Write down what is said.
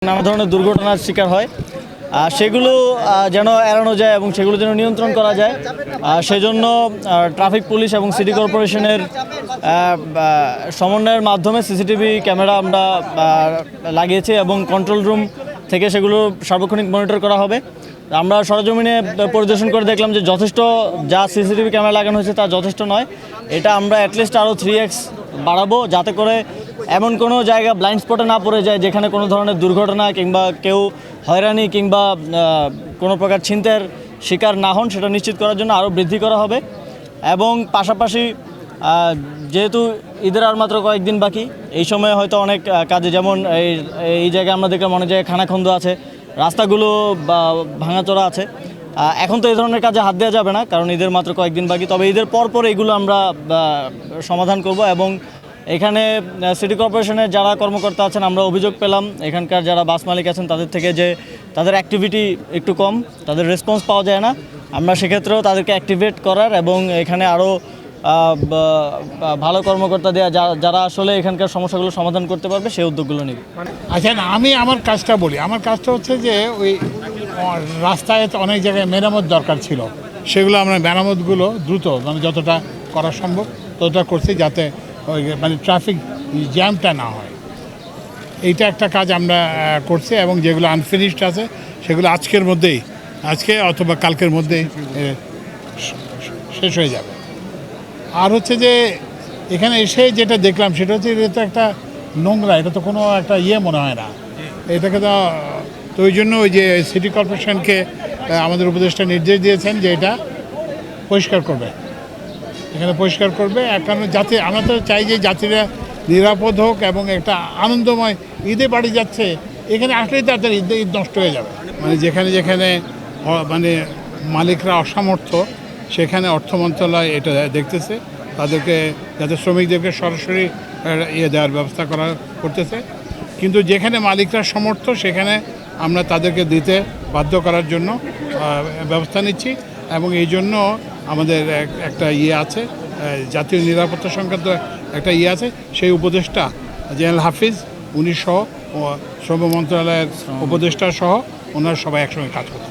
নানা ধরনের দুর্ঘটনার শিকার হয় সেগুলো যেন এড়ানো যায় এবং সেগুলো যেন নিয়ন্ত্রণ করা যায় সেজন্য ট্রাফিক পুলিশ এবং সিটি কর্পোরেশনের সমন্বয়ের মাধ্যমে সিসিটিভি ক্যামেরা আমরা লাগিয়েছি এবং কন্ট্রোল রুম থেকে সেগুলো সার্বক্ষণিক মনিটর করা হবে। আমরা সরজমিনে পরিদর্শন করে দেখলাম যে যথেষ্ট যা সিসিটিভি ক্যামেরা লাগানো হয়েছে তা যথেষ্ট নয়। এটা আমরা অ্যাটলিস্ট আরও 3x বাড়াবো যাতে করে এমন কোনো জায়গা ব্লাইন্ড স্পটে না পড়ে যায় যেখানে কোনো ধরনের দুর্ঘটনা কিংবা কেউ হয়রানি কিংবা কোনো প্রকার ছিনতাইয়ের শিকার না হন সেটা নিশ্চিত করার জন্য আরও বৃদ্ধি করা হবে। এবং পাশাপাশি যেহেতু ঈদের আর মাত্র কয়েকদিন বাকি, এই সময় হয়তো অনেক কাজে যেমন এই জায়গায় আমরা দেখলাম অনেক জায়গায় খানাখন্দ আছে, রাস্তাগুলো ভাঙাচোরা আছে। এখন তো এই ধরনের কাজে হাত দেওয়া যাবে না কারণ ঈদের মাত্র কয়েকদিন বাকি, তবে ঈদের পর এগুলো আমরা সমাধান করব। এবং এখানে সিটি কর্পোরেশনের যারা কর্মকর্তা আছেন আমরা অভিযোগ পেলাম এখানকার যারা বাস মালিক আছেন তাদের থেকে যে তাদের অ্যাক্টিভিটি একটু কম, তাদের রেসপন্স পাওয়া যায় না। আমরা সেক্ষেত্রেও তাদেরকে অ্যাক্টিভেট করার এবং এখানে আরও ভালো কর্মকর্তা দেওয়া যারা আসলে এখানকার সমস্যাগুলো সমাধান করতে পারবে সেই উদ্যোগগুলো নেবে। আচ্ছা, আমি আমার কাজটা বলি। আমার কাজটা হচ্ছে যে ওই রাস্তায় অনেক জায়গায় মেরামত দরকার ছিল, সেগুলো আমরা মেরামতগুলো দ্রুত যতটা করা সম্ভব ততটা করছি যাতে ওই ট্রাফিক জ্যামটা না হয়। এইটা একটা কাজ আমরা করছি এবং যেগুলো আনফিনিশড আছে সেগুলো আজকে অথবা কালকের মধ্যেই শেষ হয়ে যাবে। আর হচ্ছে যে এখানে এসে যেটা দেখলাম সেটা হচ্ছে এটা তো একটা নোংরা, এটা তো কোনো একটা মনে হয় না এটাকে। তো ওই জন্য ওই যে সিটি কর্পোরেশনকে আমাদের উপদেষ্টা নির্দেশ দিয়েছেন যে এটা পরিষ্কার করবে, এখানে পরিষ্কার করবে। কারণ যাতে আমরা তো চাই যে যাত্রীরা নিরাপদ হোক এবং একটা আনন্দময় ঈদে বাড়ি যাচ্ছে, এখানে আসলেই তাদের ঈদ নষ্ট হয়ে যাবে। যেখানে মালিকরা অসামর্থ্য সেখানে অর্থ মন্ত্রণালয় এটা দেখতেছে, তাদেরকে যাতে শ্রমিকদেরকে সরাসরি দেওয়ার ব্যবস্থা করতেছে। কিন্তু যেখানে মালিকরা সমর্থ সেখানে আমরা তাদেরকে দিতে বাধ্য করার জন্য ব্যবস্থা নিচ্ছি। এবং এই জন্য আমাদের একটা আছে, জাতীয় নিরাপত্তা সংক্রান্ত একটা আছে, সেই উপদেষ্টা জেনারেল হাফিজ উনি সহ শ্রম মন্ত্রণালয়ের উপদেষ্টা সহ ওনারা সবাই একসঙ্গে কাজ করছে।